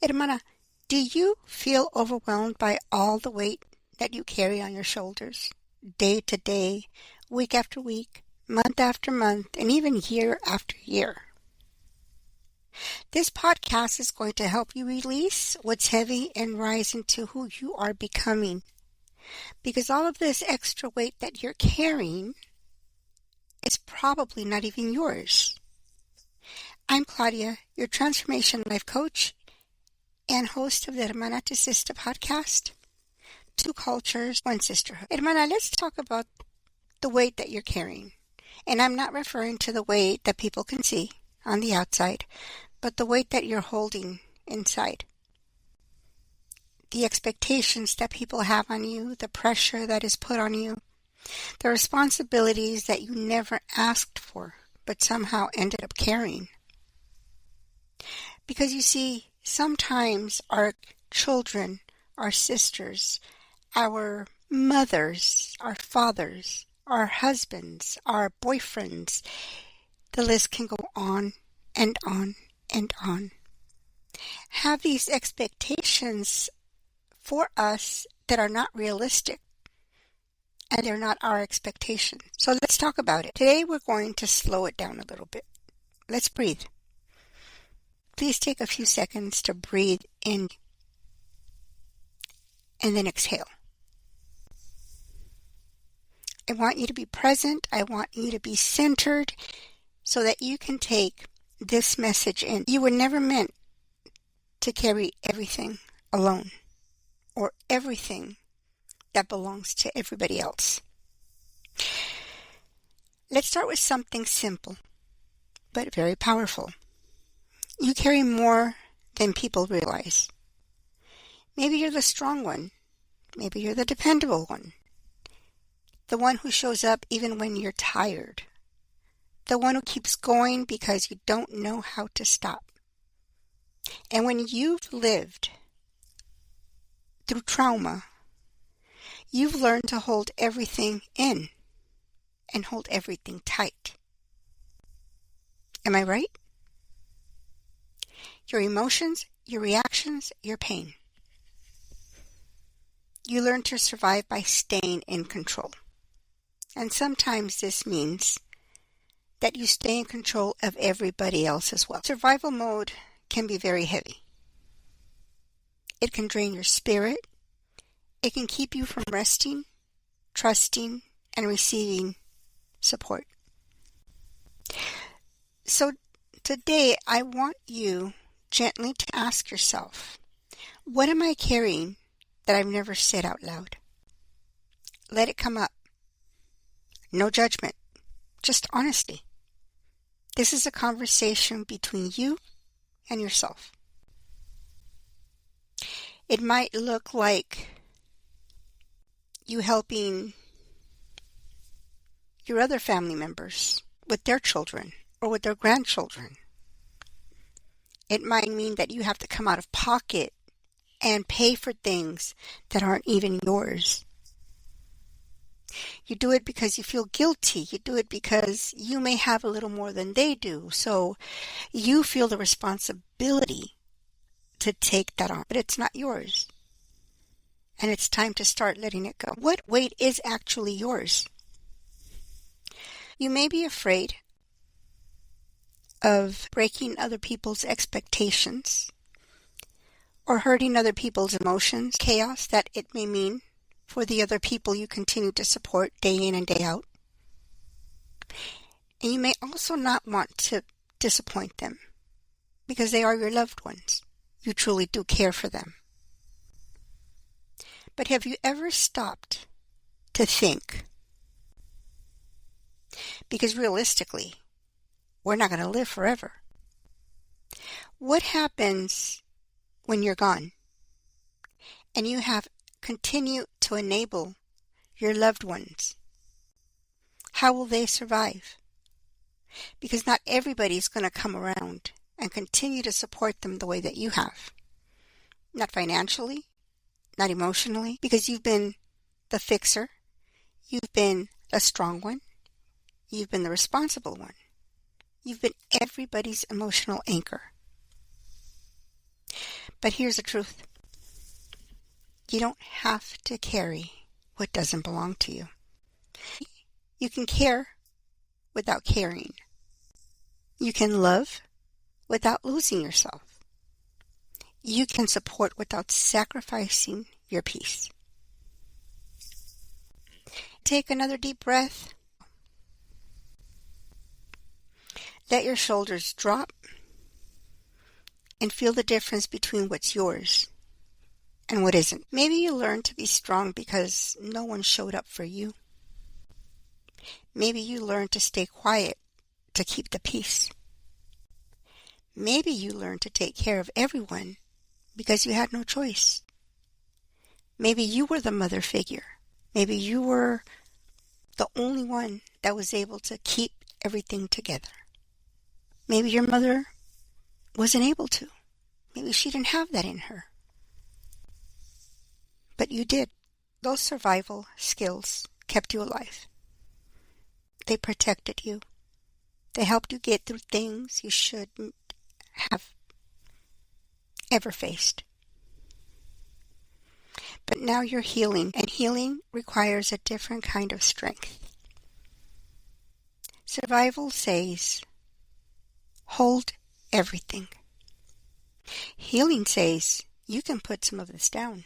Hermana, do you feel overwhelmed by all the weight that you carry on your shoulders, day to day, week after week, month after month, and even year after year? This podcast is going to help you release what's heavy and rise into who you are becoming. Because all of this extra weight that you're carrying is probably not even yours. I'm Claudia, your transformation life coach and host of the Hermana to Sister podcast. Two cultures, one sisterhood. Hermana, let's talk about the weight that you're carrying. And I'm not referring to the weight that people can see on the outside, but the weight that you're holding inside. The expectations that people have on you, the pressure that is put on you, the responsibilities that you never asked for, but somehow ended up carrying. Because you see, sometimes our children, our sisters, our mothers, our fathers, our husbands, our boyfriends, the list can go on and on and on, have these expectations for us that are not realistic, and they're not our expectations. So let's talk about it. Today we're going to slow it down a little bit. Let's breathe. Please take a few seconds to breathe in and then exhale. I want you to be present. I want you to be centered so that you can take this message in. You were never meant to carry everything alone or everything that belongs to everybody else. Let's start with something simple, but very powerful. You carry more than people realize. Maybe you're the strong one. Maybe you're the dependable one. The one who shows up even when you're tired. The one who keeps going because you don't know how to stop. And when you've lived through trauma, you've learned to hold everything in and hold everything tight. Am I right? Your emotions, your reactions, your pain. You learn to survive by staying in control. And sometimes this means that you stay in control of everybody else as well. Survival mode can be very heavy. It can drain your spirit. It can keep you from resting, trusting, and receiving support. So today I want you gently to ask yourself, what am I carrying that I've never said out loud? Let it come up. No judgment, just honesty. This is a conversation between you and yourself. It might look like you helping your other family members with their children or with their grandchildren. It might mean that you have to come out of pocket and pay for things that aren't even yours. You do it because you feel guilty. You do it because you may have a little more than they do. So you feel the responsibility to take that on, but it's not yours. And it's time to start letting it go. What weight is actually yours? You may be afraid of breaking other people's expectations or hurting other people's emotions, chaos that it may mean for the other people you continue to support day in and day out. And you may also not want to disappoint them because they are your loved ones. You truly do care for them. But have you ever stopped to think? Because realistically, we're not going to live forever. What happens when you're gone and you have continued to enable your loved ones? How will they survive? Because not everybody's going to come around and continue to support them the way that you have. Not financially, not emotionally, because you've been the fixer, you've been the strong one, you've been the responsible one. You've been everybody's emotional anchor. But here's the truth. You don't have to carry what doesn't belong to you. You can care without caring. You can love without losing yourself. You can support without sacrificing your peace. Take another deep breath. Let your shoulders drop and feel the difference between what's yours and what isn't. Maybe you learned to be strong because no one showed up for you. Maybe you learned to stay quiet to keep the peace. Maybe you learned to take care of everyone because you had no choice. Maybe you were the mother figure. Maybe you were the only one that was able to keep everything together. Maybe your mother wasn't able to. Maybe she didn't have that in her. But you did. Those survival skills kept you alive. They protected you. They helped you get through things you shouldn't have ever faced. But now you're healing, and healing requires a different kind of strength. Survival says, hold everything. Healing says, you can put some of this down.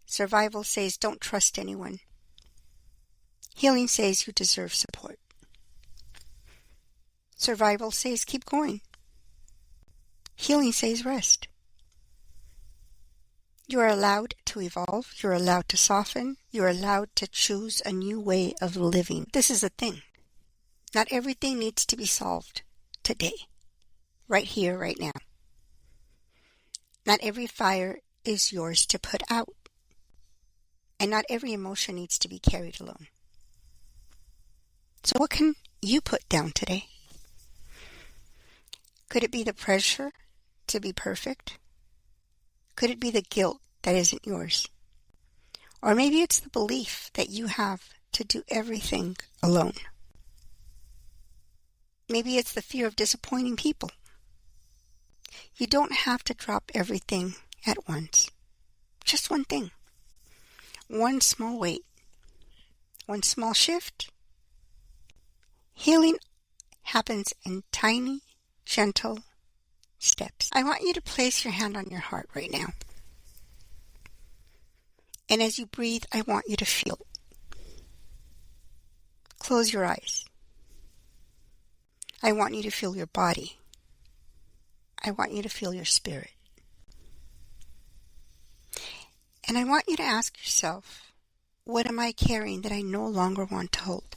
Survival says, don't trust anyone. Healing says you deserve support. Survival says, keep going. Healing says, rest. You are allowed to evolve. You're allowed to soften. You're allowed to choose a new way of living. This is the thing. Not everything needs to be solved today, right here, right now. Not every fire is yours to put out. And not every emotion needs to be carried alone. So what can you put down today? Could it be the pressure to be perfect? Could it be the guilt that isn't yours? Or maybe it's the belief that you have to do everything alone. Maybe it's the fear of disappointing people. You don't have to drop everything at once. Just one thing. One small weight. One small shift. Healing happens in tiny, gentle steps. I want you to place your hand on your heart right now. And as you breathe, I want you to feel it. Close your eyes. I want you to feel your body. I want you to feel your spirit. And I want you to ask yourself, what am I carrying that I no longer want to hold?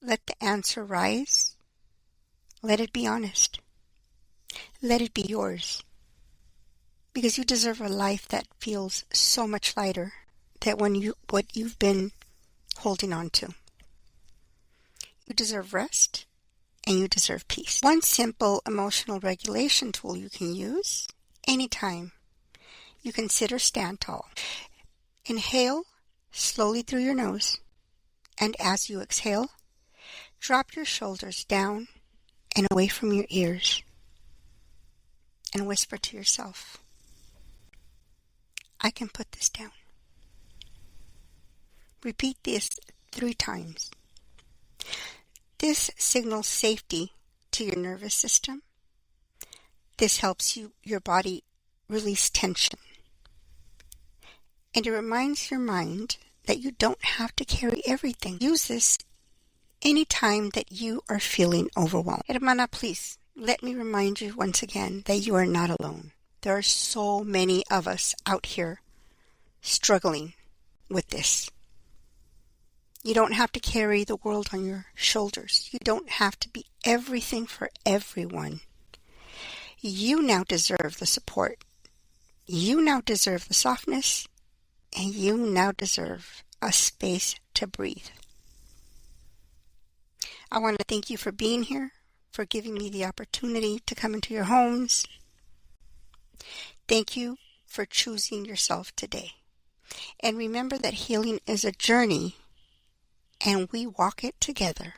Let the answer rise. Let it be honest. Let it be yours. Because you deserve a life that feels so much lighter than what you've been holding on to. You deserve rest and you deserve peace. One simple emotional regulation tool you can use anytime you consider stand tall. Inhale slowly through your nose, and as you exhale, drop your shoulders down and away from your ears, and whisper to yourself, I can put this down. Repeat this 3 times. This signals safety to your nervous system. This helps your body release tension. And it reminds your mind that you don't have to carry everything. Use this anytime that you are feeling overwhelmed. Hermana, please, let me remind you once again that you are not alone. There are so many of us out here struggling with this. You don't have to carry the world on your shoulders. You don't have to be everything for everyone. You now deserve the support. You now deserve the softness. And you now deserve a space to breathe. I want to thank you for being here, for giving me the opportunity to come into your homes. Thank you for choosing yourself today. And remember that healing is a journey, and we walk it together.